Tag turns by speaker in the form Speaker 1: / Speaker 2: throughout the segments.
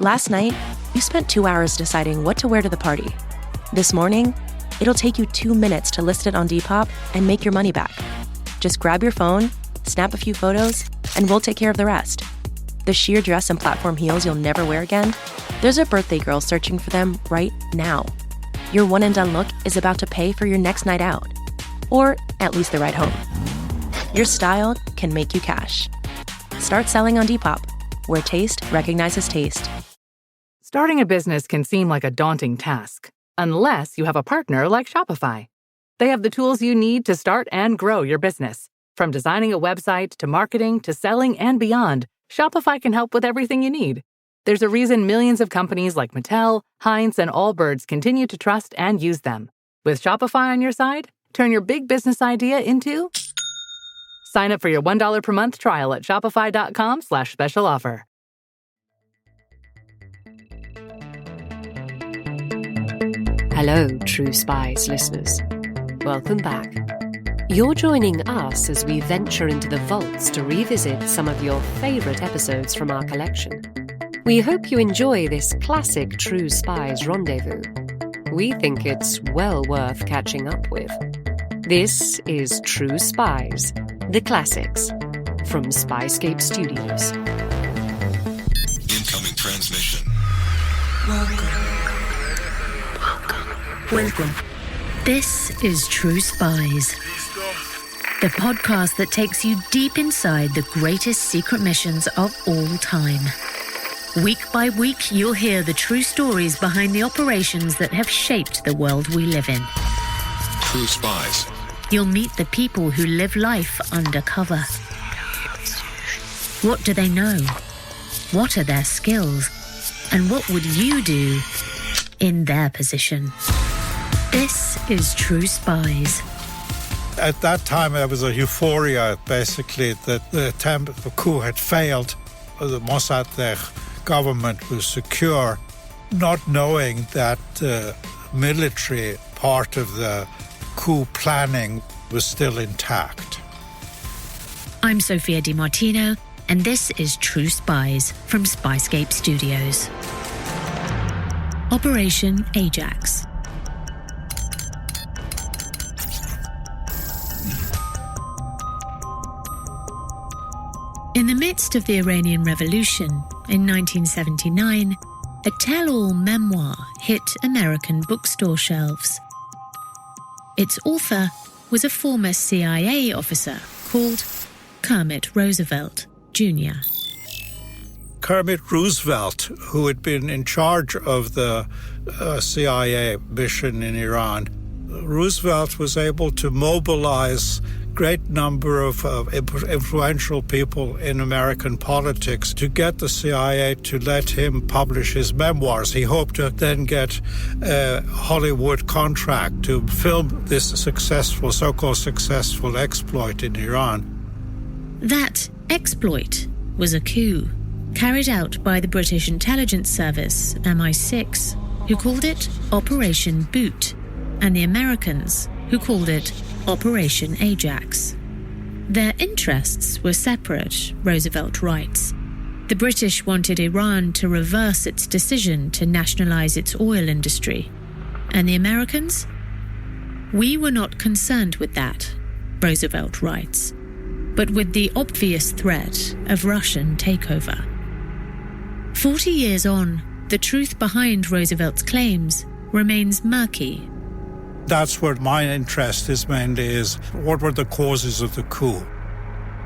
Speaker 1: Last night, you spent 2 hours deciding what to wear to the party. This morning, it'll take you 2 minutes to list it on Depop and make your money back. Just grab your phone, snap a few photos, and we'll take care of the rest. The sheer dress and platform heels you'll never wear again, there's a birthday girl searching for them right now. Your one-and-done look is about to pay for your next night out. Or at least the ride home. Your style can make you cash. Start selling on Depop, where taste recognizes taste.
Speaker 2: Starting a business can seem like a daunting task, unless you have a partner like Shopify. They have the tools you need to start and grow your business. From designing a website to marketing to selling and beyond, Shopify can help with everything you need. There's a reason millions of companies like Mattel, Heinz, and Allbirds continue to trust and use them. With Shopify on your side, turn your big business idea into... Sign up for your $1 per month trial at shopify.com/special offer.
Speaker 3: Hello, True Spies listeners. Welcome back. You're joining us as we venture into the vaults to revisit some of your favourite episodes from our collection. We hope you enjoy this classic True Spies rendezvous. We think it's well worth catching up with. This is True Spies, the classics, from Spyscape Studios.
Speaker 4: Incoming transmission.
Speaker 5: Welcome. This is True Spies, the podcast that takes you deep inside the greatest secret missions of all time. Week by week, you'll hear the true stories behind the operations that have shaped the world we live in.
Speaker 4: True Spies.
Speaker 5: You'll meet the people who live life undercover. What do they know? What are their skills? And what would you do in their position? This is True Spies.
Speaker 6: At that time, there was a euphoria, basically, that the attempt at the coup had failed. The Mosaddegh government was secure, not knowing that the military part of the coup planning was still intact.
Speaker 5: I'm Sophia Di Martino, and this is True Spies from Spyscape Studios. Operation Ajax. In the midst of the Iranian Revolution in 1979, a tell-all memoir hit American bookstore shelves. Its author was a former CIA officer called Kermit Roosevelt, Jr.
Speaker 6: Kermit Roosevelt, who had been in charge of the CIA mission in Iran, Roosevelt was able to mobilize great number of influential people in American politics to get the CIA to let him publish his memoirs. He hoped to then get a Hollywood contract to film this successful, so-called successful exploit in Iran.
Speaker 5: That exploit was a coup carried out by the British intelligence service, MI6, who called it Operation Boot, and the Americans, who called it Operation Ajax. Their interests were separate, Roosevelt writes. The British wanted Iran to reverse its decision to nationalize its oil industry. And the Americans? We were not concerned with that, Roosevelt writes, but with the obvious threat of Russian takeover. 40 years on, the truth behind Roosevelt's claims remains murky.
Speaker 6: That's where my interest is mainly, is what were the causes of the coup?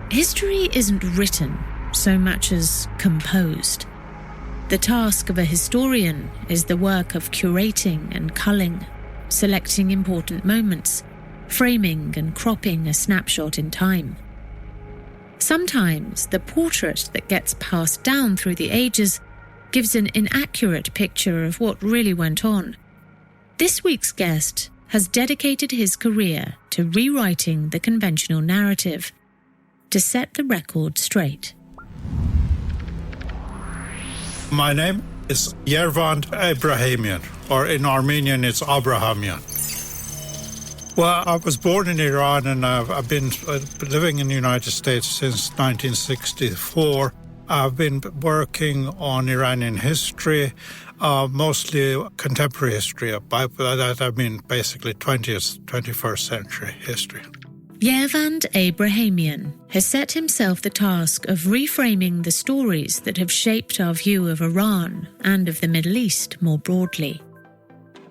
Speaker 5: History isn't written so much as composed. The task of a historian is the work of curating and culling, selecting important moments, framing and cropping a snapshot in time. Sometimes the portrait that gets passed down through the ages gives an inaccurate picture of what really went on. This week's guest has dedicated his career to rewriting the conventional narrative, to set the record straight.
Speaker 6: My name is Ervand Abrahamian, or in Armenian it's Abrahamian. Well, I was born in Iran and I've been living in the United States since 1964. I've been working on Iranian history, mostly contemporary history. By that I mean basically 20th, 21st century history.
Speaker 5: Ervand Abrahamian has set himself the task of reframing the stories that have shaped our view of Iran and of the Middle East more broadly.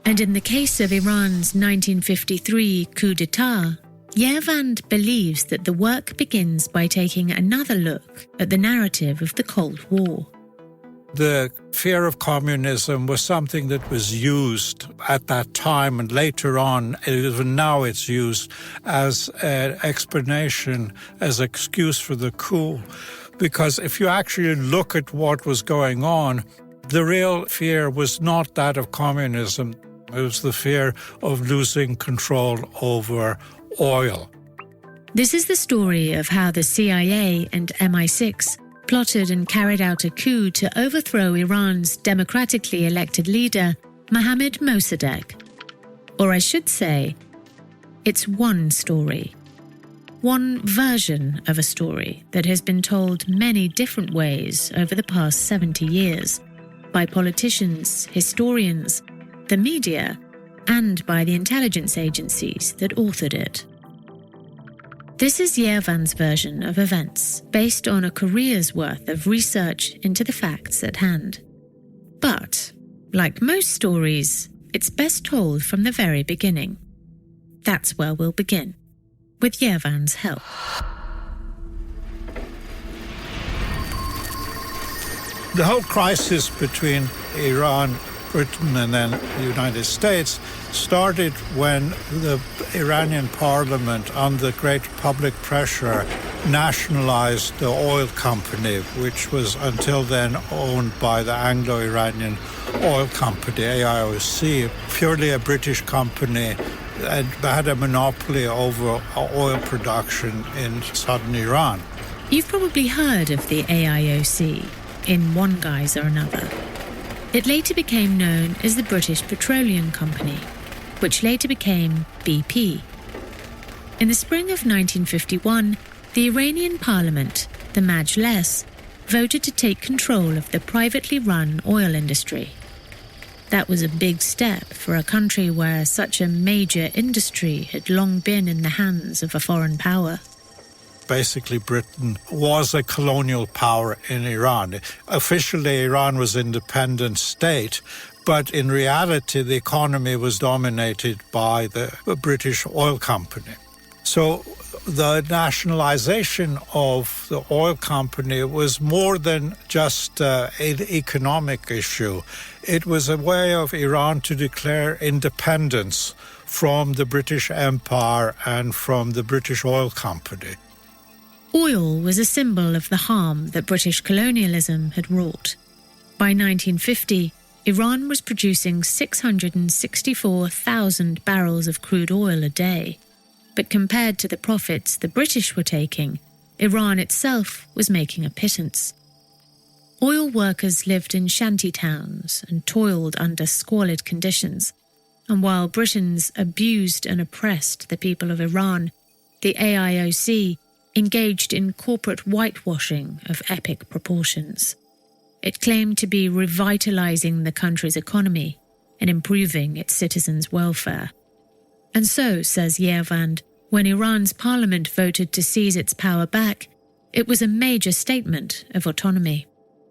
Speaker 5: And in the case of Iran's 1953 coup d'etat, Ervand believes that the work begins by taking another look at the narrative of the Cold War.
Speaker 6: The fear of communism was something that was used at that time, and later on, even now it's used as an explanation, as an excuse for the coup. Because if you actually look at what was going on, the real fear was not that of communism. It was the fear of losing control over oil.
Speaker 5: This is the story of how the CIA and MI6 plotted and carried out a coup to overthrow Iran's democratically elected leader, Mohammed Mossadegh. Or I should say, it's one story. One version of a story that has been told many different ways over the past 70 years by politicians, historians, the media, and by the intelligence agencies that authored it. This is Ervand's version of events, based on a career's worth of research into the facts at hand. But, like most stories, it's best told from the very beginning. That's where we'll begin, with Ervand's help.
Speaker 6: The whole crisis between Iran, Britain, and then the United States started when the Iranian parliament, under great public pressure, nationalized the oil company, which was until then owned by the Anglo-Iranian Oil Company, AIOC, purely a British company, and had a monopoly over oil production in southern Iran.
Speaker 5: You've probably heard of the AIOC in one guise or another. It later became known as the British Petroleum Company, which later became BP. In the spring of 1951, the Iranian parliament, the Majlis, voted to take control of the privately run oil industry. That was a big step for a country where such a major industry had long been in the hands of a foreign power.
Speaker 6: Basically, Britain was a colonial power in Iran. Officially, Iran was an independent state, but in reality, the economy was dominated by the British oil company. So the nationalization of the oil company was more than just an economic issue. It was a way of Iran to declare independence from the British Empire and from the British oil company.
Speaker 5: Oil was a symbol of the harm that British colonialism had wrought. By 1950, Iran was producing 664,000 barrels of crude oil a day. But compared to the profits the British were taking, Iran itself was making a pittance. Oil workers lived in shanty towns and toiled under squalid conditions. And while Britons abused and oppressed the people of Iran, the AIOC engaged in corporate whitewashing of epic proportions. It claimed to be revitalizing the country's economy and improving its citizens' welfare. And so, says Ervand, when Iran's parliament voted to seize its power back, it was a major statement of autonomy.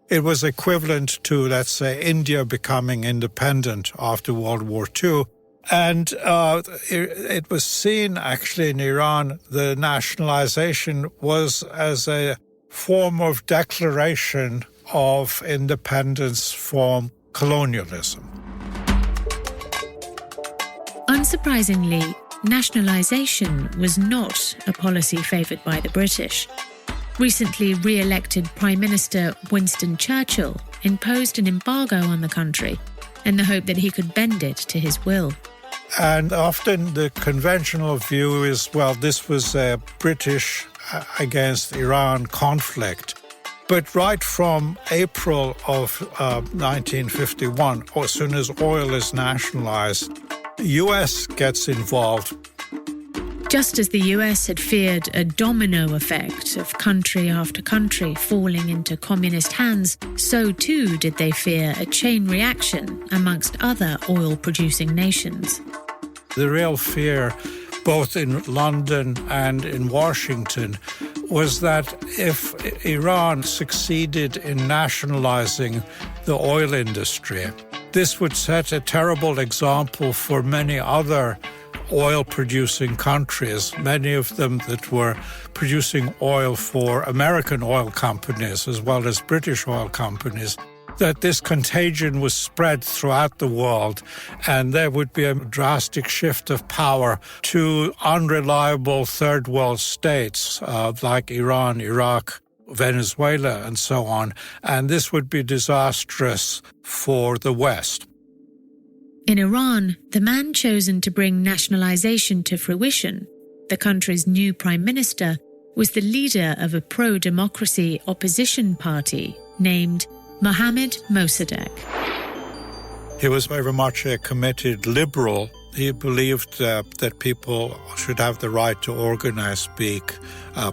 Speaker 6: It was equivalent to, let's say, India becoming independent after World War II. And it was seen, actually, in Iran, the nationalization was as a form of declaration of independence from colonialism.
Speaker 5: Unsurprisingly, nationalization was not a policy favoured by the British. Recently re-elected Prime Minister Winston Churchill imposed an embargo on the country in the hope that he could bend it to his will.
Speaker 6: And often the conventional view is, well, this was a British against Iran conflict. But right from April of 1951, as soon as oil is nationalized, the U.S. gets involved.
Speaker 5: Just as the US had feared a domino effect of country after country falling into communist hands, so too did they fear a chain reaction amongst other oil-producing nations.
Speaker 6: The real fear, both in London and in Washington, was that if Iran succeeded in nationalizing the oil industry, this would set a terrible example for many other oil-producing countries, many of them that were producing oil for American oil companies as well as British oil companies, that this contagion was spread throughout the world and there would be a drastic shift of power to unreliable third world states like Iran, Iraq, Venezuela, and so on. And this would be disastrous for the West.
Speaker 5: In Iran, the man chosen to bring nationalization to fruition, the country's new prime minister, was the leader of a pro-democracy opposition party named Mohammed Mossadegh.
Speaker 6: He was very much a committed liberal. He believed that people should have the right to organize, speak,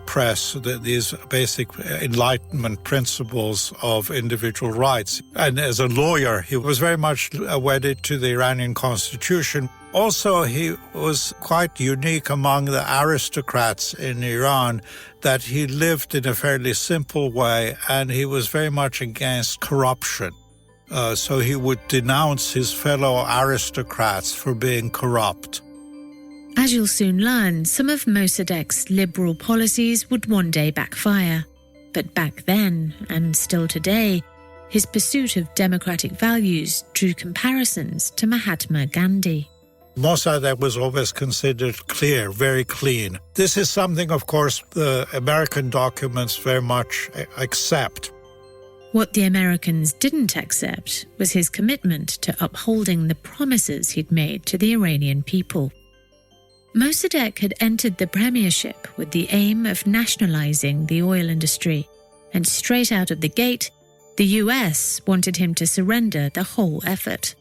Speaker 6: press, these basic Enlightenment principles of individual rights. And as a lawyer, he was very much wedded to the Iranian constitution. Also, he was quite unique among the aristocrats in Iran that he lived in a fairly simple way, and he was very much against corruption. So he would denounce his fellow aristocrats for being corrupt.
Speaker 5: As you'll soon learn, some of Mossadegh's liberal policies would one day backfire. But back then, and still today, his pursuit of democratic values drew comparisons to Mahatma Gandhi.
Speaker 6: Mossadegh was always considered clear, very clean. This is something, of course, the American documents very much accept.
Speaker 5: What the Americans didn't accept was his commitment to upholding the promises he'd made to the Iranian people. Mossadegh had entered the premiership with the aim of nationalizing the oil industry, and straight out of the gate, the US wanted him to surrender the whole effort.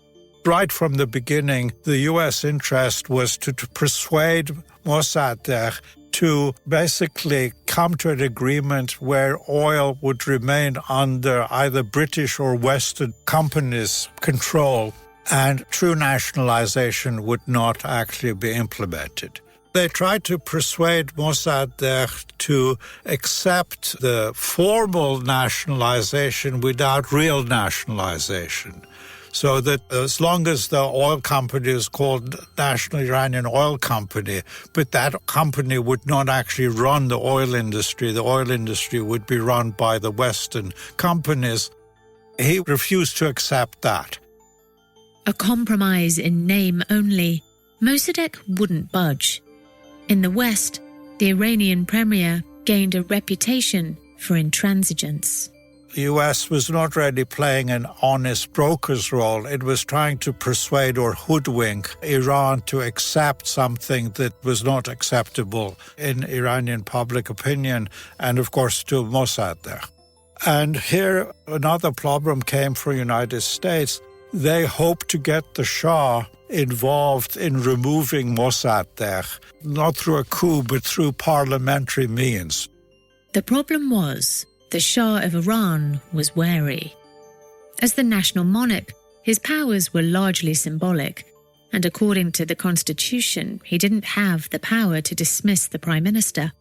Speaker 6: Right from the beginning, the US interest was to persuade Mossadegh to basically come to an agreement where oil would remain under either British or Western companies' control, and true nationalization would not actually be implemented. They tried to persuade Mossadegh to accept the formal nationalization without real nationalization. So that as long as the oil company is called National Iranian Oil Company, but that company would not actually run the oil industry would be run by the Western companies, he refused to accept that.
Speaker 5: A compromise in name only, Mossadegh wouldn't budge. In the West, the Iranian premier gained a reputation for intransigence.
Speaker 6: The US was not really playing an honest broker's role. It was trying to persuade or hoodwink Iran to accept something that was not acceptable in Iranian public opinion and, of course, to Mossadegh. And here another problem came for the United States. They hoped to get the Shah involved in removing Mossadegh, not through a coup, but through parliamentary means.
Speaker 5: The problem was, the Shah of Iran was wary. As the national monarch, his powers were largely symbolic, and according to the constitution, he didn't have the power to dismiss the prime minister.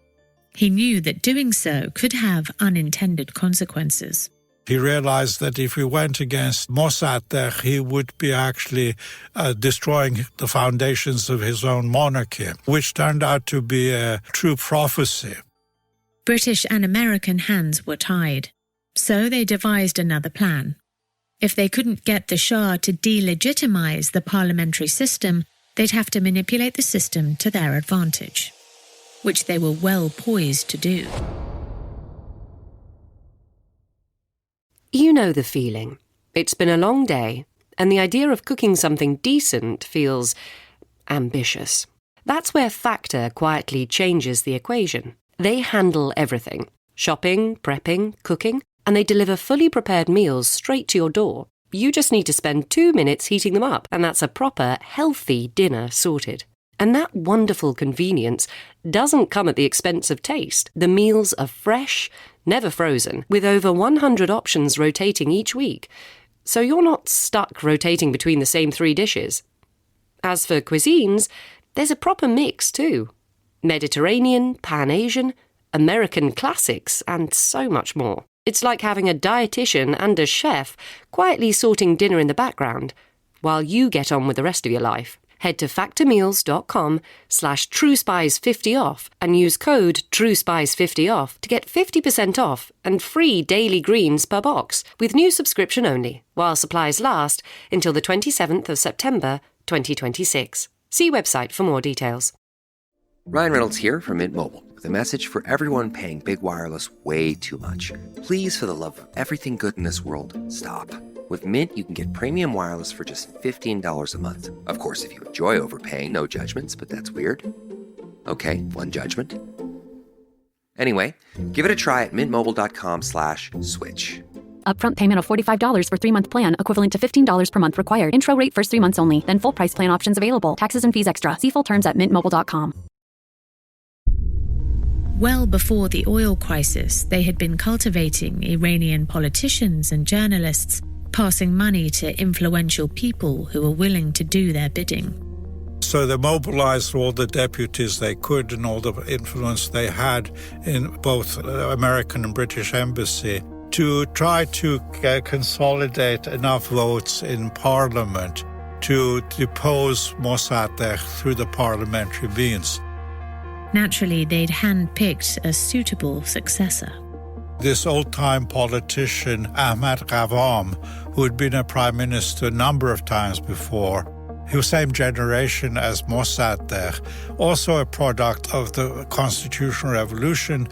Speaker 5: He knew that doing so could have unintended consequences.
Speaker 6: He realized that if he went against Mossadegh, he would be actually destroying the foundations of his own monarchy, which turned out to be a true prophecy.
Speaker 5: British and American hands were tied, so they devised another plan. If they couldn't get the Shah to delegitimize the parliamentary system, they'd have to manipulate the system to their advantage, which they were well poised to do.
Speaker 3: You know the feeling. It's been a long day, and the idea of cooking something decent feels ambitious. That's where Factor quietly changes the equation. They handle everything: shopping, prepping, cooking, and they deliver fully prepared meals straight to your door. You just need to spend 2 minutes heating them up, and that's a proper, healthy dinner sorted. And that wonderful convenience doesn't come at the expense of taste. The meals are fresh, never frozen, with over 100 options rotating each week. So you're not stuck rotating between the same 3 dishes. As for cuisines, there's a proper mix too. Mediterranean, Pan-Asian, American classics, and so much more. It's like having a dietitian and a chef quietly sorting dinner in the background, while you get on with the rest of your life. Head to factormeals.com/TrueSpies50off and use code TrueSpies50off to get 50% off and free daily greens per box with new subscription only, while supplies last until the 27th of September 2026. See website for more details.
Speaker 7: Ryan Reynolds here from Mint Mobile with a message for everyone paying big wireless way too much. Please, for the love of everything good in this world, stop. With Mint, you can get premium wireless for just $15 a month. Of course, if you enjoy overpaying, no judgments, but that's weird. Okay, one judgment. Anyway, give it a try at mintmobile.com/switch.
Speaker 8: Upfront payment of $45 for 3-month plan, equivalent to $15 per month required. Intro rate first 3 months only, then full price plan options available. Taxes and fees extra. See full terms at mintmobile.com.
Speaker 5: Well before the oil crisis, they had been cultivating Iranian politicians and journalists, passing money to influential people who were willing to do their bidding.
Speaker 6: So they mobilized all the deputies they could and all the influence they had in both American and British embassy to try to consolidate enough votes in Parliament to depose Mosaddegh through the parliamentary means.
Speaker 5: Naturally, they'd hand-picked a suitable successor.
Speaker 6: This old-time politician, Ahmed Ghavam, who had been a prime minister a number of times before, he was same generation as Mossadegh, also a product of the constitutional revolution,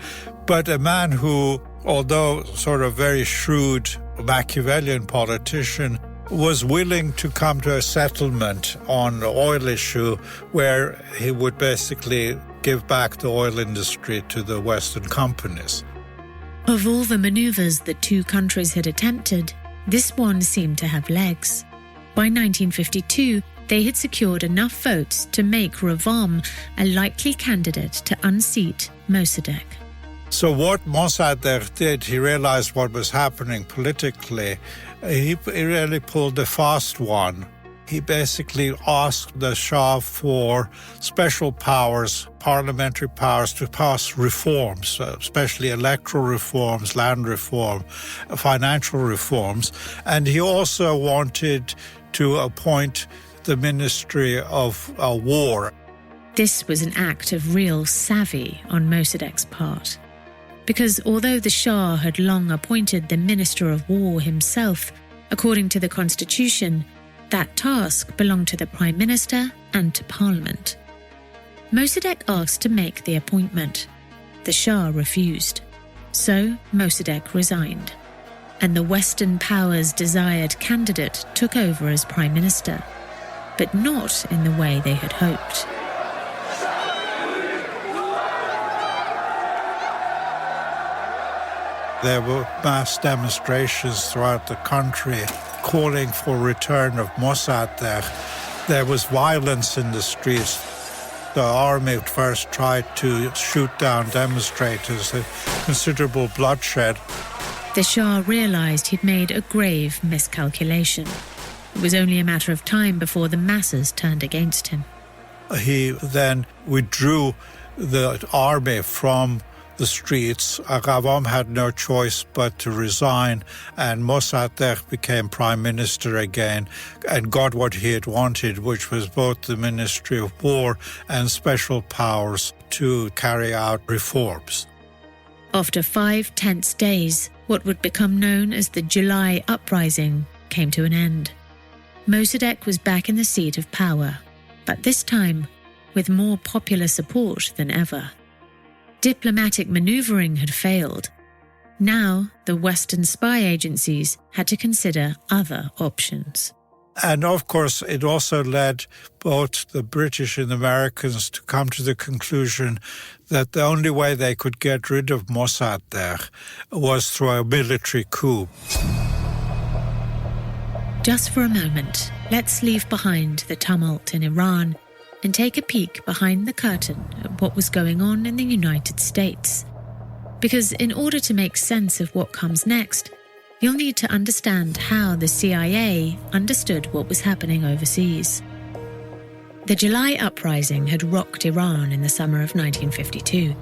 Speaker 6: but a man who, although sort of very shrewd Machiavellian politician, was willing to come to a settlement on the oil issue where he would basically give back the oil industry to the Western companies.
Speaker 5: Of all the maneuvers the two countries had attempted, this one seemed to have legs. By 1952, they had secured enough votes to make Ravam a likely candidate to unseat Mossadegh.
Speaker 6: So what Mossadegh did, he realized what was happening politically. He really pulled a fast one. He basically asked the Shah for special powers, parliamentary powers to pass reforms, especially electoral reforms, land reform, financial reforms. And he also wanted to appoint the Ministry of War.
Speaker 5: This was an act of real savvy on Mossadegh's part. Because although the Shah had long appointed the Minister of War himself, according to the Constitution, that task belonged to the Prime Minister and to Parliament. Mossadegh asked to make the appointment. The Shah refused. So Mossadegh resigned, and the Western powers' desired candidate took over as Prime Minister, but not in the way they had hoped.
Speaker 6: There were mass demonstrations throughout the country calling for return of Mossadegh. There was violence in the streets. The army first tried to shoot down demonstrators, considerable bloodshed.
Speaker 5: The Shah realized he'd made a grave miscalculation. It was only a matter of time before the masses turned against him.
Speaker 6: He then withdrew the army from the streets. Ghavam had no choice but to resign, and Mossadegh became prime minister again and got what he had wanted, which was both the Ministry of War and special powers to carry out reforms.
Speaker 5: After 5 tense days, what would become known as the July Uprising came to an end. Mossadegh was back in the seat of power, but this time with more popular support than ever. Diplomatic maneuvering had failed. Now, the Western spy agencies had to consider other options.
Speaker 6: And of course, it also led both the British and the Americans to come to the conclusion that the only way they could get rid of Mossadegh was through a military coup.
Speaker 5: Just for a moment, let's leave behind the tumult in Iran and take a peek behind the curtain at what was going on in the United States. Because in order to make sense of what comes next, you'll need to understand how the CIA understood what was happening overseas. The July uprising had rocked Iran in the summer of 1952.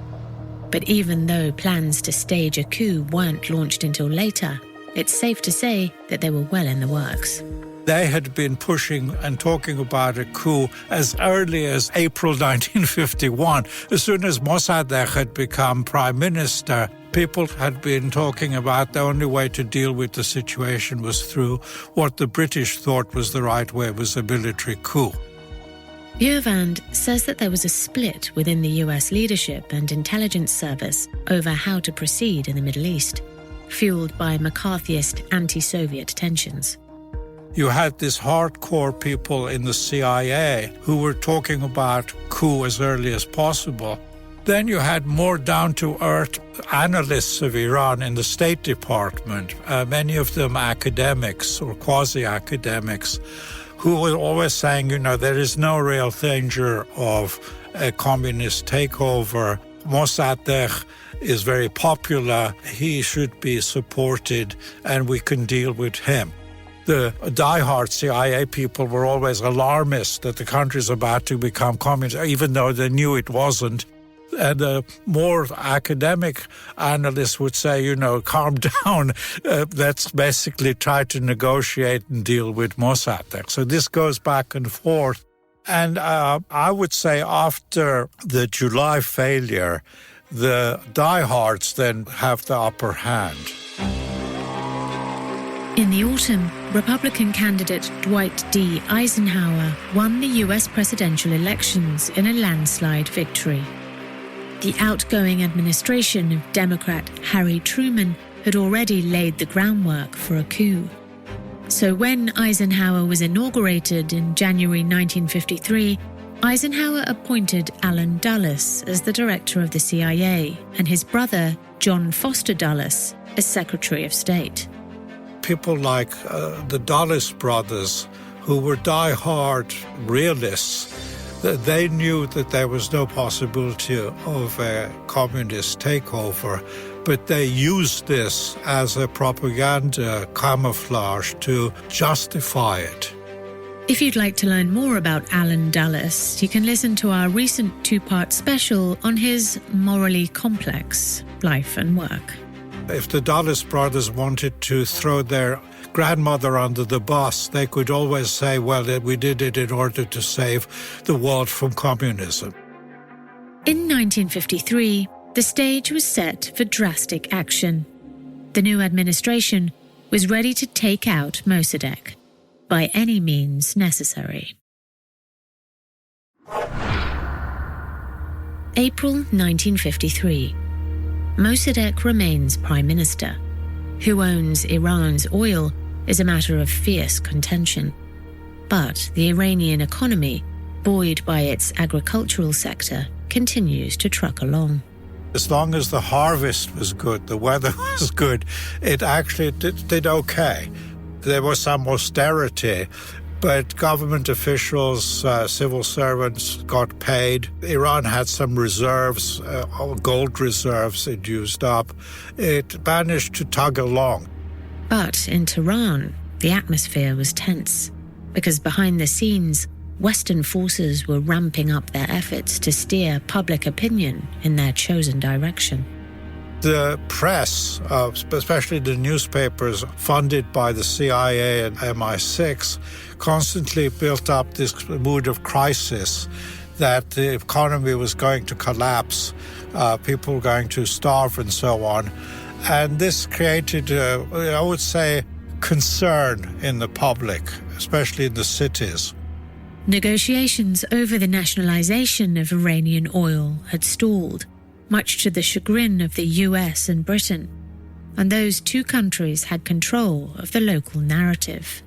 Speaker 5: But even though plans to stage a coup weren't launched until later, it's safe to say that they were well in the works.
Speaker 6: They had been pushing and talking about a coup as early as April 1951. As soon as Mossadegh had become prime minister, people had been talking about the only way to deal with the situation was through what the British thought was the right way, was a military coup.
Speaker 5: Ervand says that there was a split within the US leadership and intelligence service over how to proceed in the Middle East, fueled by McCarthyist anti-Soviet tensions.
Speaker 6: You had these hardcore people in the CIA who were talking about coup as early as possible. Then you had more down-to-earth analysts of Iran in the State Department, many of them academics or quasi-academics, who were always saying, there is no real danger of a communist takeover. Mossadegh is very popular, he should be supported, and we can deal with him. The diehard CIA people were always alarmist that the country's about to become communist, even though they knew it wasn't. And the more academic analysts would say, calm down, let's basically try to negotiate and deal with Mossadegh. So this goes back and forth. And I would say after the July failure, the diehards then have the upper hand.
Speaker 5: In the autumn, Republican candidate Dwight D. Eisenhower won the US presidential elections in a landslide victory. The outgoing administration of Democrat Harry Truman had already laid the groundwork for a coup. So when Eisenhower was inaugurated in January 1953, Eisenhower appointed Allen Dulles as the director of the CIA and his brother, John Foster Dulles, as Secretary of State.
Speaker 6: People like the Dulles brothers, who were die-hard realists, they knew that there was no possibility of a communist takeover, but they used this as a propaganda camouflage to justify it.
Speaker 5: If you'd like to learn more about Allen Dulles, you can listen to our recent two-part special on his morally complex life and work.
Speaker 6: If the Dulles brothers wanted to throw their grandmother under the bus, they could always say, well, we did it in order to save the world from communism.
Speaker 5: In 1953, the stage was set for drastic action. The new administration was ready to take out Mossadegh by any means necessary. April 1953. Mossadegh remains Prime Minister. Who owns Iran's oil is a matter of fierce contention. But the Iranian economy, buoyed by its agricultural sector, continues to truck along.
Speaker 6: As long as the harvest was good, the weather was good, it actually did okay. There was some austerity, but government officials, civil servants got paid. Iran had some reserves, gold reserves it used up. It managed to tug along.
Speaker 5: But in Tehran, the atmosphere was tense, because behind the scenes, Western forces were ramping up their efforts to steer public opinion in their chosen direction.
Speaker 6: The press, especially the newspapers funded by the CIA and MI6, constantly built up this mood of crisis, that the economy was going to collapse, people were going to starve and so on. And this created, I would say, concern in the public, especially in the cities.
Speaker 5: Negotiations over the nationalization of Iranian oil had stalled, much to the chagrin of the US and Britain, and those two countries had control of the local narrative.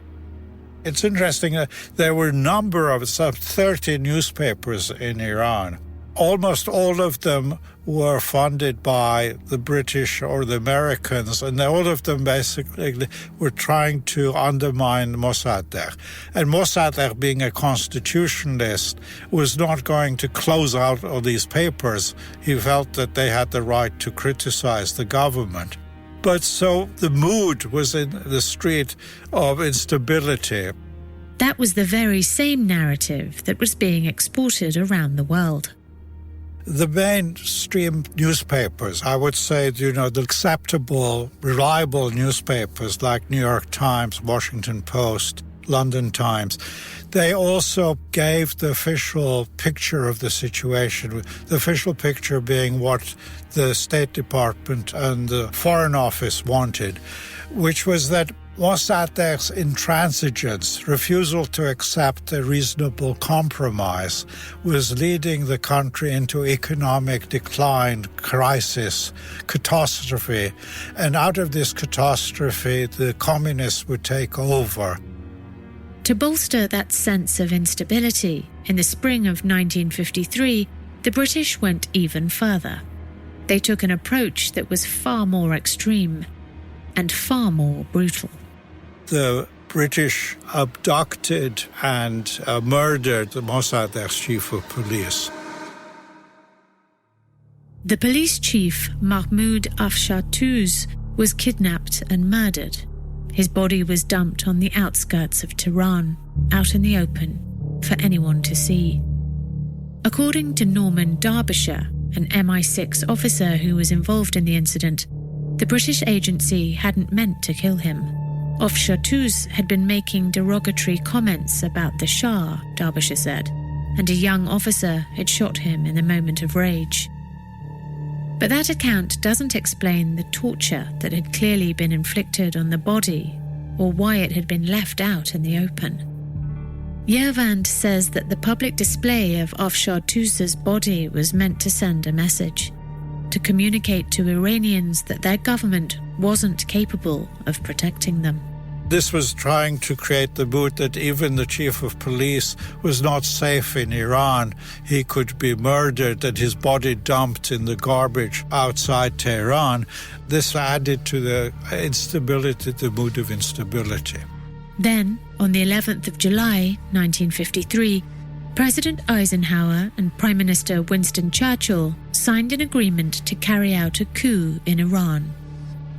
Speaker 6: It's interesting, there were a number of, some 30 newspapers in Iran, Almost all of them were funded by the British or the Americans, and all of them basically were trying to undermine Mossadegh. And Mossadegh, being a constitutionalist, was not going to close out all these papers. He felt that they had the right to criticize the government. But so the mood was in the street of instability.
Speaker 5: That was the very same narrative that was being exported around the world.
Speaker 6: The mainstream newspapers, I would say, the acceptable, reliable newspapers like New York Times, Washington Post, London Times, they also gave the official picture of the situation, the official picture being what the State Department and the Foreign Office wanted, which was that Mossadegh's intransigence, refusal to accept a reasonable compromise, was leading the country into economic decline, crisis, catastrophe. And out of this catastrophe, the communists would take over.
Speaker 5: To bolster that sense of instability, in the spring of 1953, the British went even further. They took an approach that was far more extreme and far more brutal.
Speaker 6: The British abducted and murdered the Mossadegh's chief of police.
Speaker 5: The police chief, Mahmoud Afshar-Tooz, was kidnapped and murdered. His body was dumped on the outskirts of Tehran, out in the open, for anyone to see. According to Norman Derbyshire, an MI6 officer who was involved in the incident, the British agency hadn't meant to kill him. Afshar-Tooz had been making derogatory comments about the Shah, Derbyshire said, and a young officer had shot him in a moment of rage. But that account doesn't explain the torture that had clearly been inflicted on the body or why it had been left out in the open. Ervand says that the public display of Afshar-Tooz's body was meant to send a message, to communicate to Iranians that their government wasn't capable of protecting them.
Speaker 6: This was trying to create the mood that even the chief of police was not safe in Iran. He could be murdered and his body dumped in the garbage outside Tehran. This added to the instability, the mood of instability.
Speaker 5: Then, on the 11th of July, 1953, President Eisenhower and Prime Minister Winston Churchill signed an agreement to carry out a coup in Iran.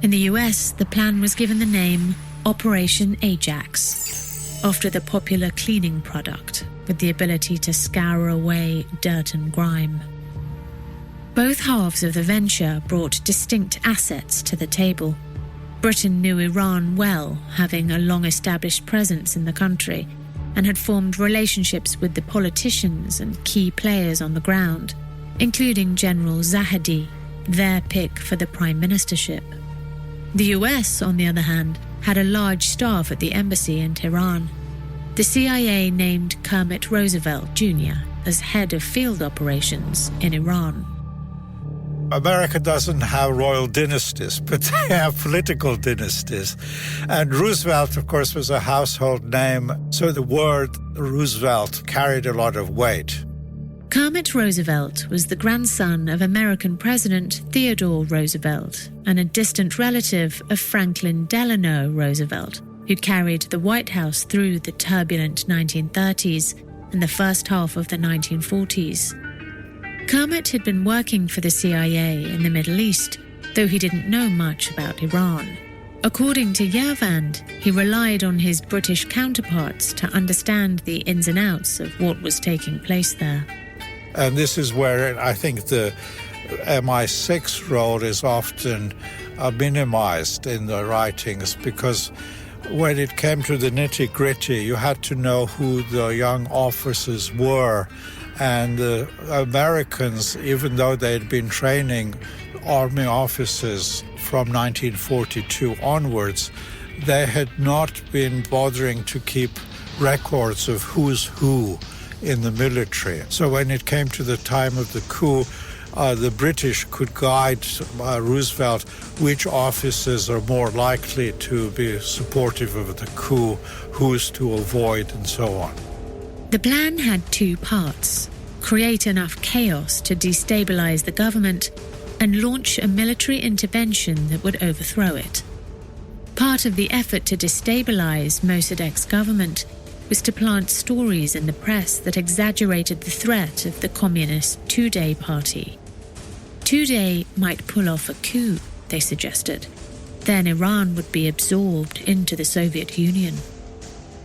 Speaker 5: In the US, the plan was given the name Operation Ajax, after the popular cleaning product with the ability to scour away dirt and grime. Both halves of the venture brought distinct assets to the table. Britain knew Iran well, having a long-established presence in the country, and had formed relationships with the politicians and key players on the ground, including General Zahedi, their pick for the prime ministership. The US, on the other hand, had a large staff at the embassy in Tehran. The CIA named Kermit Roosevelt Jr. as head of field operations in Iran.
Speaker 6: America doesn't have royal dynasties, but they have political dynasties. And Roosevelt, of course, was a household name, so the word Roosevelt carried a lot of weight.
Speaker 5: Kermit Roosevelt was the grandson of American President Theodore Roosevelt and a distant relative of Franklin Delano Roosevelt, who carried the White House through the turbulent 1930s and the first half of the 1940s. Kermit had been working for the CIA in the Middle East, though he didn't know much about Iran. According to Ervand, he relied on his British counterparts to understand the ins and outs of what was taking place there.
Speaker 6: And this is where I think the MI6 role is often minimized in the writings, because when it came to the nitty-gritty, you had to know who the young officers were. And the Americans, even though they had been training army officers from 1942 onwards, they had not been bothering to keep records of who's who in the military. So when it came to the time of the coup, the British could guide Roosevelt which officers are more likely to be supportive of the coup, who's to avoid, and so on.
Speaker 5: The plan had two parts. create enough chaos to destabilize the government, and launch a military intervention that would overthrow it. Part of the effort to destabilize Mossadegh's government was to plant stories in the press that exaggerated the threat of the communist Tudeh party. Tudeh might pull off a coup, they suggested. Then Iran would be absorbed into the Soviet Union.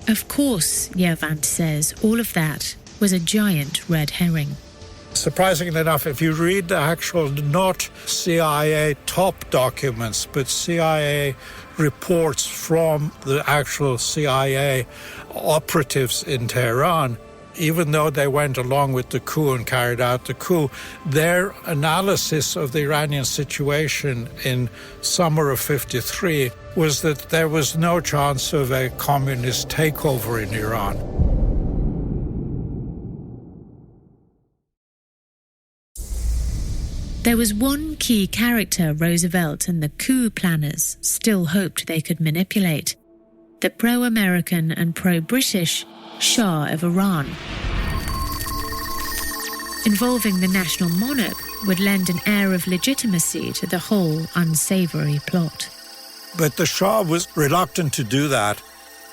Speaker 5: Of course, Ervand says, all of that was a giant red herring.
Speaker 6: Surprisingly enough, if you read the actual, not CIA top documents, but CIA reports from the actual CIA operatives in Tehran, even though they went along with the coup and carried out the coup, their analysis of the Iranian situation in summer of '53 was that there was no chance of a communist takeover in Iran.
Speaker 5: There was one key character Roosevelt and the coup planners still hoped they could manipulate: the pro-American and pro-British Shah of Iran. Involving the national monarch would lend an air of legitimacy to the whole unsavory plot.
Speaker 6: But the Shah was reluctant to do that.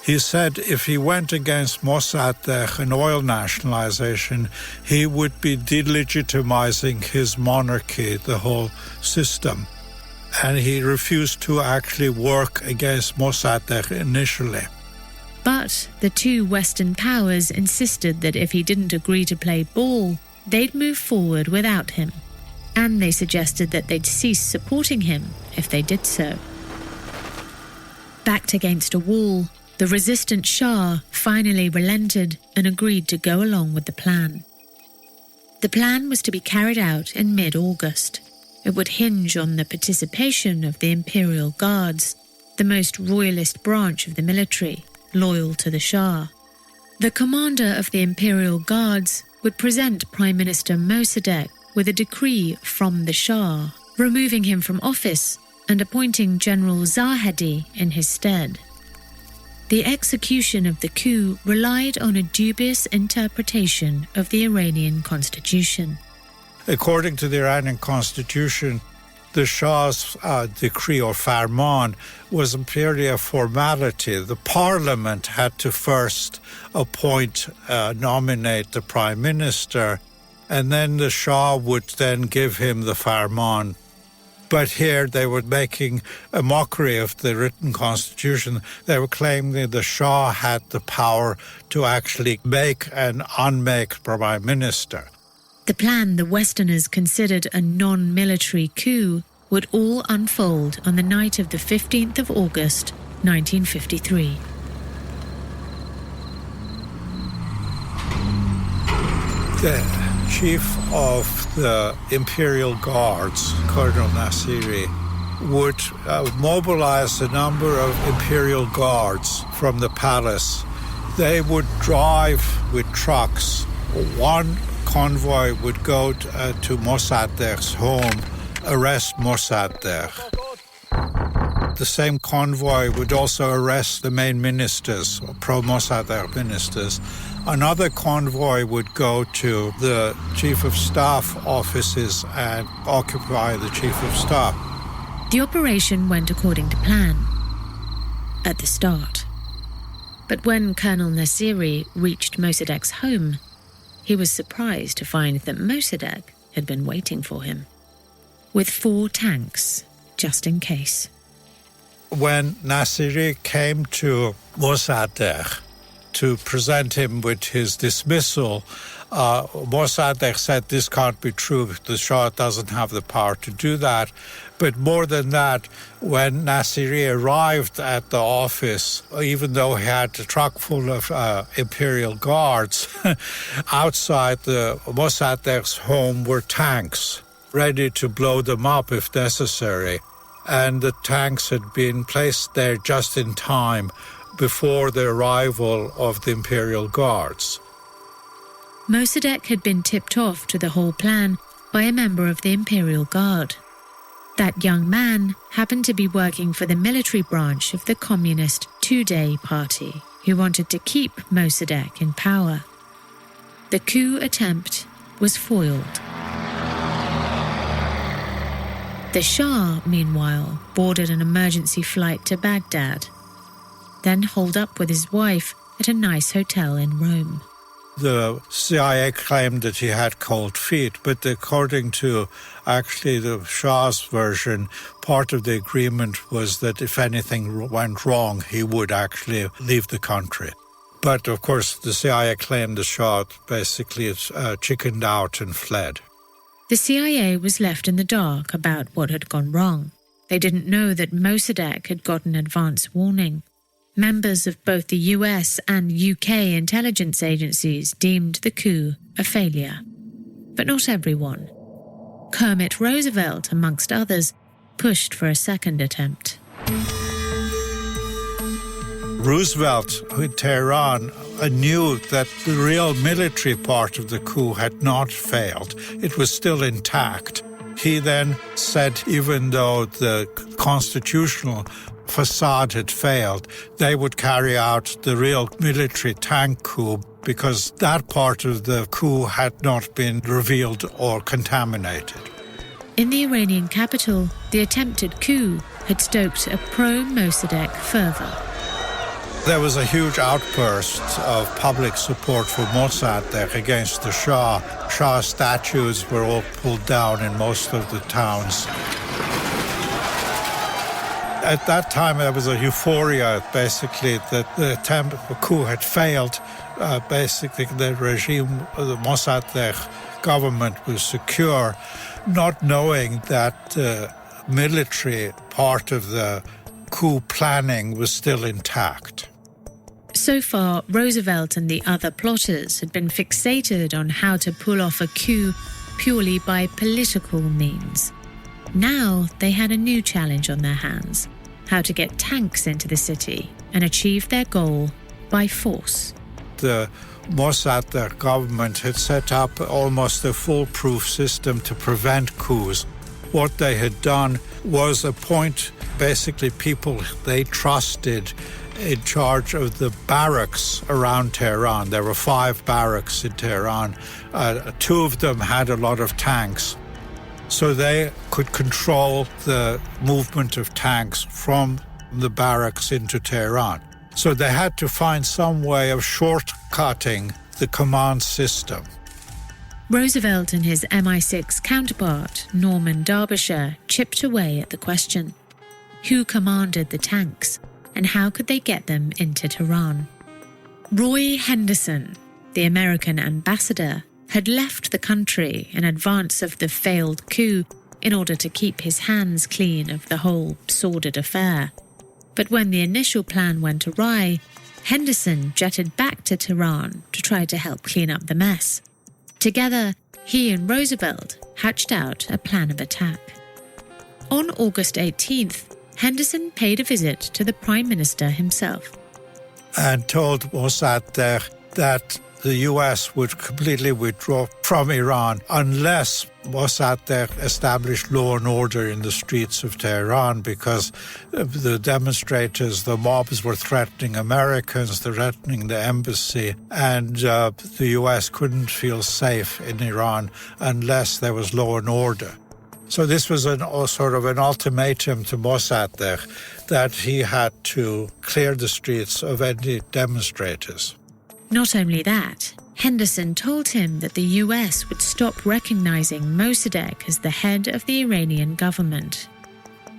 Speaker 6: He said if he went against Mosaddegh and oil nationalization, he would be delegitimizing his monarchy, the whole system. And he refused to actually work against Mossadegh initially.
Speaker 5: But the two Western powers insisted that if he didn't agree to play ball, they'd move forward without him. And they suggested that they'd cease supporting him if they did so. Backed against a wall, the resistant Shah finally relented and agreed to go along with the plan. The plan was to be carried out in mid-August. It would hinge on the participation of the Imperial Guards, the most royalist branch of the military, loyal to the Shah. The commander of the Imperial Guards would present Prime Minister Mossadegh with a decree from the Shah, removing him from office and appointing General Zahedi in his stead. The execution of the coup relied on a dubious interpretation of the Iranian constitution.
Speaker 6: According to the Iranian constitution, the Shah's decree or farman was purely a formality. The parliament had to first nominate the prime minister, and then the Shah would then give him the farman. But here they were making a mockery of the written constitution. They were claiming that the Shah had the power to actually make and unmake prime minister.
Speaker 5: The plan the Westerners considered a non-military coup would all unfold on the night of the 15th of August, 1953.
Speaker 6: The chief of the Imperial Guards, Colonel Nasiri, would mobilize a number of Imperial Guards from the palace. They would drive with trucks. One convoy would go to Mossadegh's home, arrest Mossaddegh. The same convoy would also arrest the main ministers, pro-Mossadegh ministers. Another convoy would go to the Chief of Staff offices and occupy the Chief of Staff.
Speaker 5: The operation went according to plan at the start. But when Colonel Nasiri reached Mossadegh's home, he was surprised to find that Mossadegh had been waiting for him, with 4 tanks, just in case.
Speaker 6: When Nasiri came to Mossaddegh to present him with his dismissal, Mossaddegh said this can't be true. The Shah doesn't have the power to do that. But more than that, when Nasiri arrived at the office, even though he had a truck full of Imperial Guards, outside the Mossadegh's home were tanks, ready to blow them up if necessary. And the tanks had been placed there just in time before the arrival of the Imperial Guards.
Speaker 5: Mossadegh had been tipped off to the whole plan by a member of the Imperial Guard. That young man happened to be working for the military branch of the communist Tudeh party, who wanted to keep Mossadegh in power. The coup attempt was foiled. The Shah, meanwhile, boarded an emergency flight to Baghdad, then holed up with his wife at a nice hotel in Rome.
Speaker 6: The CIA claimed that he had cold feet, but according to actually the Shah's version, part of the agreement was that if anything went wrong, he would actually leave the country. But of course, the CIA claimed the Shah basically chickened out and fled.
Speaker 5: The CIA was left in the dark about what had gone wrong. They didn't know that Mosaddegh had gotten advance warning. Members of both the US and UK intelligence agencies deemed the coup a failure. But not everyone. Kermit Roosevelt, amongst others, pushed for a second attempt.
Speaker 6: Roosevelt, in Tehran, knew that the real military part of the coup had not failed. It was still intact. He then said, even though the constitutional facade had failed, they would carry out the real military tank coup because that part of the coup had not been revealed or contaminated.
Speaker 5: In the Iranian capital, the attempted coup had stoked a pro-Mossadegh fervour.
Speaker 6: There was a huge outburst of public support for Mossadegh against the Shah. Shah statues were all pulled down in most of the towns. At that time, there was a euphoria, basically, that the coup had failed. Basically, the regime, the Mossadegh government was secure, not knowing that the military part of the coup planning was still intact.
Speaker 5: So far, Roosevelt and the other plotters had been fixated on how to pull off a coup purely by political means. Now they had a new challenge on their hands: how to get tanks into the city and achieve their goal by force.
Speaker 6: The Mossadegh government had set up almost a foolproof system to prevent coups. What they had done was appoint basically people they trusted in charge of the barracks around Tehran. There were 5 barracks in Tehran. 2 of them had a lot of tanks. So they could control the movement of tanks from the barracks into Tehran. So they had to find some way of shortcutting the command system.
Speaker 5: Roosevelt and his MI6 counterpart, Norman Derbyshire, chipped away at the question. Who commanded the tanks, and how could they get them into Tehran? Roy Henderson, the American ambassador, had left the country in advance of the failed coup in order to keep his hands clean of the whole sordid affair. But when the initial plan went awry, Henderson jetted back to Tehran to try to help clean up the mess. Together, he and Roosevelt hatched out a plan of attack. On August 18th, Henderson paid a visit to the Prime Minister himself.
Speaker 6: And told Mossadegh that the US would completely withdraw from Iran unless Mossadegh established law and order in the streets of Tehran, because the demonstrators, the mobs were threatening Americans, threatening the embassy, and the US couldn't feel safe in Iran unless there was law and order. So this was sort of an ultimatum to Mossadegh that he had to clear the streets of any demonstrators.
Speaker 5: Not only that, Henderson told him that the US would stop recognizing Mossadegh as the head of the Iranian government.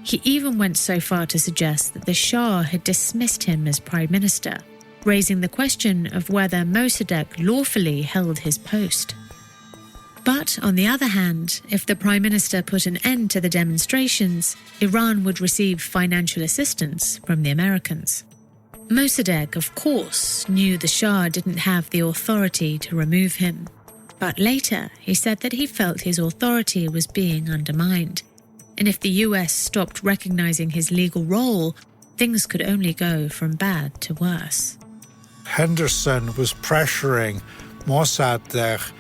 Speaker 5: He even went so far to suggest that the Shah had dismissed him as prime minister, raising the question of whether Mossadegh lawfully held his post. But on the other hand, if the prime minister put an end to the demonstrations, Iran would receive financial assistance from the Americans. Mossadegh, of course, knew the Shah didn't have the authority to remove him. But later, he said that he felt his authority was being undermined. And if the US stopped recognizing his legal role, things could only go from bad to worse.
Speaker 6: Henderson was pressuring Mossadegh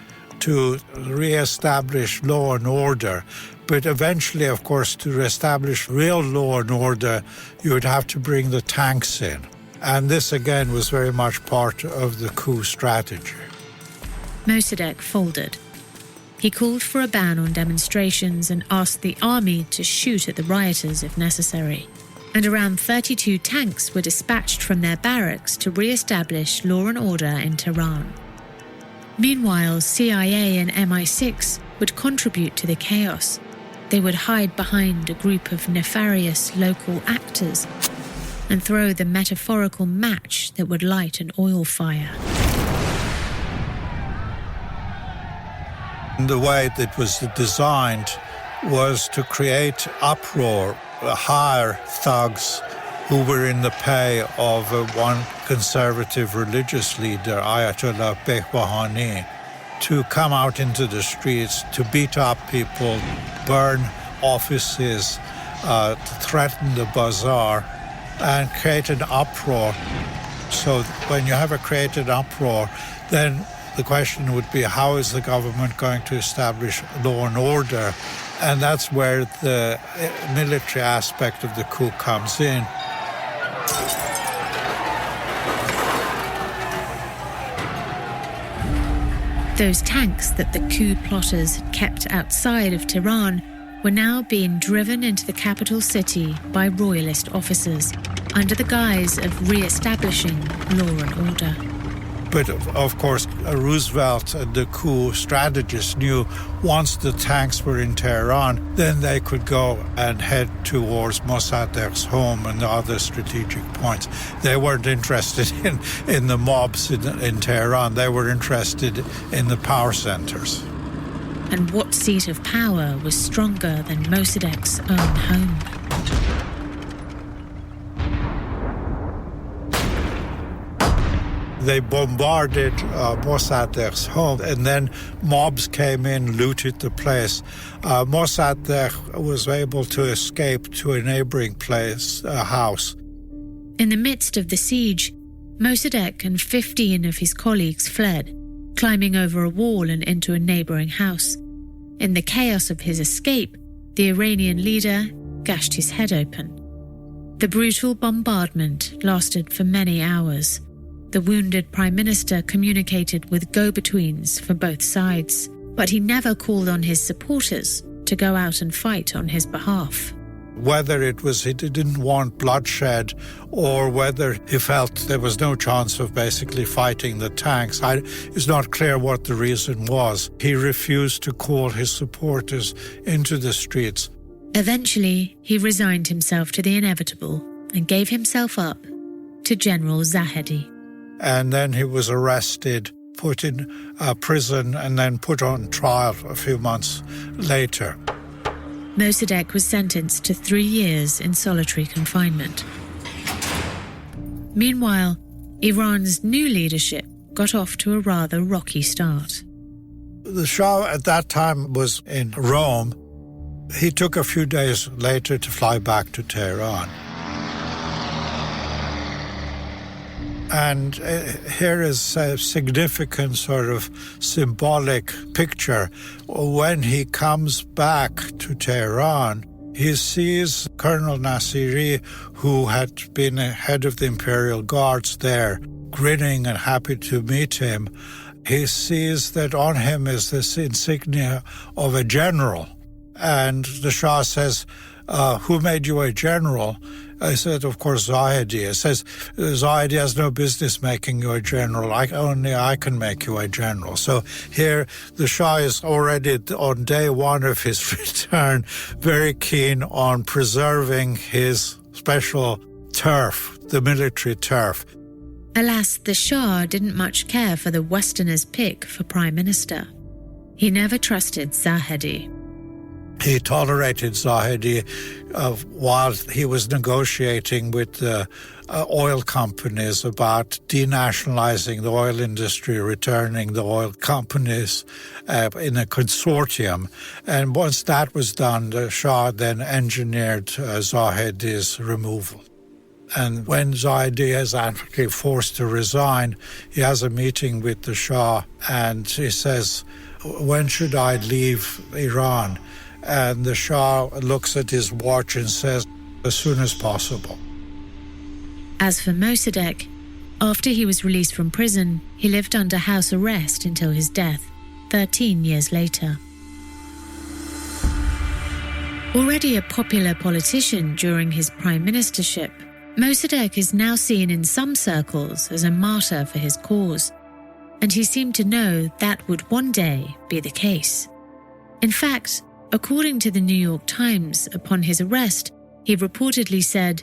Speaker 6: to re-establish law and order. But eventually, of course, to re-establish real law and order, you would have to bring the tanks in. And this, again, was very much part of the coup strategy.
Speaker 5: Mossadegh folded. He called for a ban on demonstrations and asked the army to shoot at the rioters if necessary. And around 32 tanks were dispatched from their barracks to re-establish law and order in Tehran. Meanwhile, CIA and MI6 would contribute to the chaos. They would hide behind a group of nefarious local actors and throw the metaphorical match that would light an oil fire.
Speaker 6: The way it was designed was to create uproar, hire thugs who were in the pay of one conservative religious leader, Ayatollah Behbahani, to come out into the streets, to beat up people, burn offices, threaten the bazaar, and create an uproar. So when you have a created uproar, then the question would be, how is the government going to establish law and order? And that's where the military aspect of the coup comes in.
Speaker 5: Those tanks that the coup plotters had kept outside of Tehran were now being driven into the capital city by royalist officers under the guise of re-establishing law and order.
Speaker 6: But of course, Roosevelt and the coup strategists knew once the tanks were in Tehran, then they could go and head towards Mossadegh's home and the other strategic points. They weren't interested in the mobs in Tehran. They were interested in the power centers.
Speaker 5: And what seat of power was stronger than Mossadegh's own home?
Speaker 6: They bombarded Mossadegh's home, and then mobs came in, looted the place. Mossaddegh was able to escape to a neighboring place, a house.
Speaker 5: In the midst of the siege, Mossaddegh and 15 of his colleagues fled, climbing over a wall and into a neighboring house. In the chaos of his escape, the Iranian leader gashed his head open. The brutal bombardment lasted for many hours. The wounded Prime Minister communicated with go-betweens for both sides, but he never called on his supporters to go out and fight on his behalf.
Speaker 6: Whether it was he didn't want bloodshed or whether he felt there was no chance of basically fighting the tanks, it's not clear what the reason was. He refused to call his supporters into the streets.
Speaker 5: Eventually, he resigned himself to the inevitable and gave himself up to General Zahedi.
Speaker 6: And then he was arrested, put in prison, and then put on trial a few months later.
Speaker 5: Mossadegh was sentenced to 3 years in solitary confinement. Meanwhile, Iran's new leadership got off to a rather rocky start.
Speaker 6: The Shah at that time was in Rome. He took a few days later to fly back to Tehran. And here is a significant sort of symbolic picture. When he comes back to Tehran, he sees Colonel Nasiri, who had been head of the Imperial Guards there, grinning and happy to meet him. He sees that on him is this insignia of a general. And the Shah says, who made you a general? I said, of course, Zahedi. It says, Zahedi has no business making you a general. Only I can make you a general. So here, the Shah is already on day one of his return, very keen on preserving his special turf, the military turf.
Speaker 5: Alas, the Shah didn't much care for the Westerners' pick for Prime Minister. He never trusted Zahedi.
Speaker 6: He tolerated Zahedi while he was negotiating with the oil companies about denationalizing the oil industry, returning the oil companies in a consortium. And once that was done, the Shah then engineered Zahedi's removal. And when Zahedi is actually forced to resign, he has a meeting with the Shah and he says, when should I leave Iran? And the Shah looks at his watch and says, as soon as possible.
Speaker 5: As for Mossadegh, after he was released from prison, he lived under house arrest until his death, 13 years later. Already a popular politician during his prime ministership, Mossadegh is now seen in some circles as a martyr for his cause, and he seemed to know that would one day be the case. In fact, according to the New York Times, upon his arrest, he reportedly said,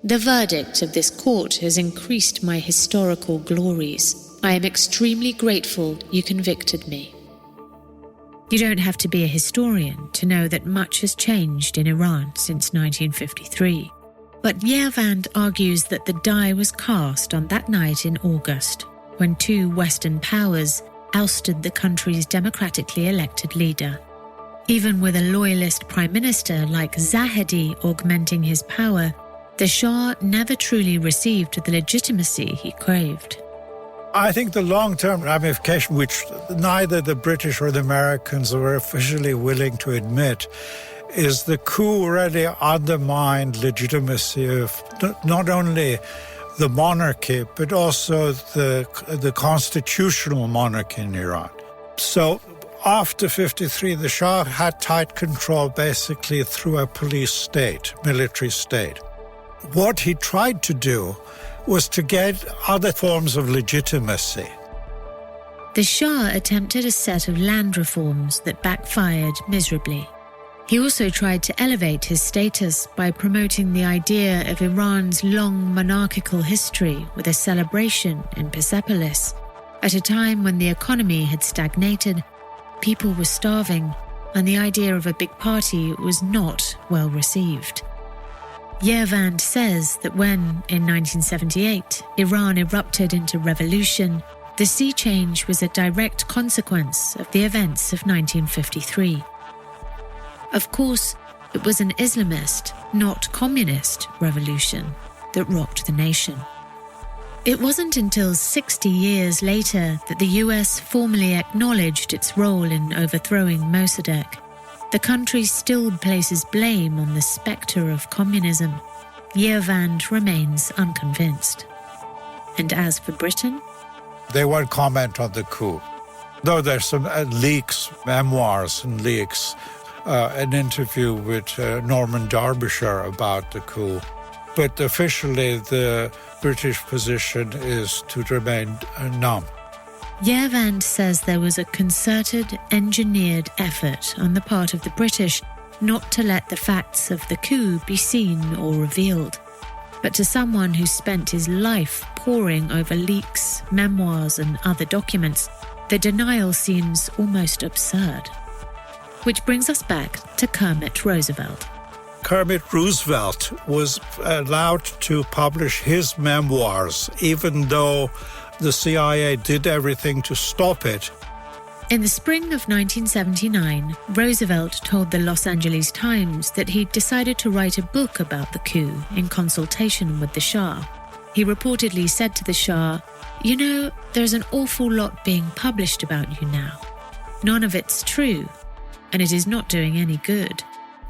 Speaker 5: "The verdict of this court has increased my historical glories. I am extremely grateful you convicted me." You don't have to be a historian to know that much has changed in Iran since 1953. But Ervand argues that the die was cast on that night in August, when two Western powers ousted the country's democratically elected leader. Even with a loyalist prime minister like Zahedi augmenting his power, the Shah never truly received the legitimacy he craved.
Speaker 6: I think the long-term ramification, which neither the British or the Americans were officially willing to admit, is the coup really undermined legitimacy of not only the monarchy, but also the constitutional monarchy in Iran. So after 1953, the Shah had tight control basically through a police state, military state. What he tried to do was to get other forms of legitimacy.
Speaker 5: The Shah attempted a set of land reforms that backfired miserably. He also tried to elevate his status by promoting the idea of Iran's long monarchical history with a celebration in Persepolis, at a time when the economy had stagnated, people were starving, and the idea of a big party was not well received. Ervand says that when, in 1978, Iran erupted into revolution, the sea change was a direct consequence of the events of 1953. Of course, it was an Islamist, not communist, revolution that rocked the nation. It wasn't until 60 years later that the US formally acknowledged its role in overthrowing Mossadegh. The country still places blame on the spectre of communism. Ervand remains unconvinced. And as for Britain?
Speaker 6: They won't comment on the coup. Though there's some leaks, memoirs and leaks, an interview with Norman Derbyshire about the coup. But officially, the British position is to remain numb.
Speaker 5: Ervand says there was a concerted, engineered effort on the part of the British not to let the facts of the coup be seen or revealed. But to someone who spent his life poring over leaks, memoirs and other documents, the denial seems almost absurd. Which brings us back to Kermit Roosevelt.
Speaker 6: Kermit Roosevelt was allowed to publish his memoirs, even though the CIA did everything to stop it.
Speaker 5: In the spring of 1979, Roosevelt told the Los Angeles Times that he'd decided to write a book about the coup in consultation with the Shah. He reportedly said to the Shah, "You know, there's an awful lot being published about you now. None of it's true, and it is not doing any good.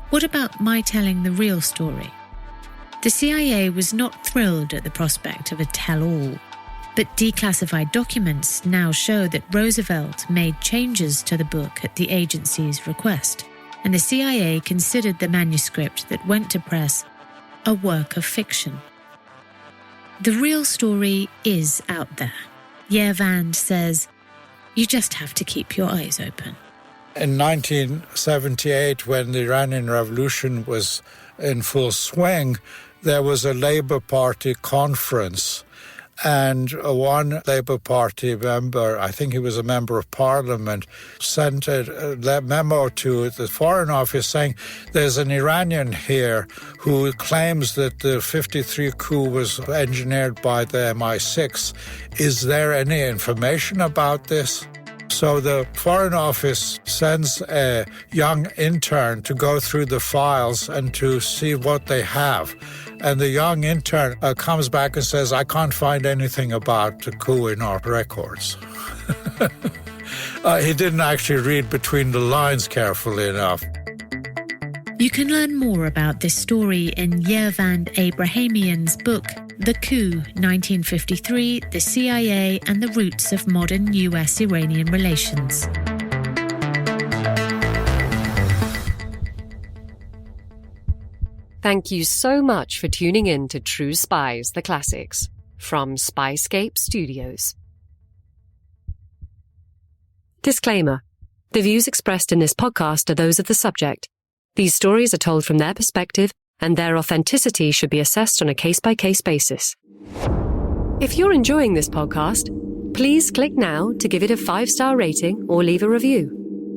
Speaker 5: What about my telling the real story?" The CIA was not thrilled at the prospect of a tell-all. But declassified documents now show that Roosevelt made changes to the book at the agency's request, and the CIA considered the manuscript that went to press a work of fiction. The real story is out there. Ervand says, you just have to keep your eyes open.
Speaker 6: In 1978, when the Iranian Revolution was in full swing, there was a Labour Party conference. And one Labour Party member, I think he was a member of Parliament, sent a memo to the Foreign Office saying there's an Iranian here who claims that the 1953 coup was engineered by the MI6. Is there any information about this? So the Foreign Office sends a young intern to go through the files and to see what they have. And the young intern comes back and says, I can't find anything about the coup in our records. He didn't actually read between the lines carefully enough.
Speaker 5: You can learn more about this story in Ervand Abrahamian's book, The Coup, 1953, the CIA and the Roots of Modern US-Iranian Relations.
Speaker 3: Thank you so much for tuning in to True Spies, the Classics, from Spyscape Studios. Disclaimer. The views expressed in this podcast are those of the subject. These stories are told from their perspective, and their authenticity should be assessed on a case-by-case basis. If you're enjoying this podcast, please click now to give it a 5-star rating or leave a review.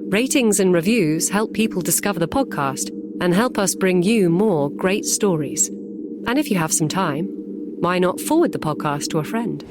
Speaker 3: Ratings and reviews help people discover the podcast and help us bring you more great stories. And if you have some time, why not forward the podcast to a friend?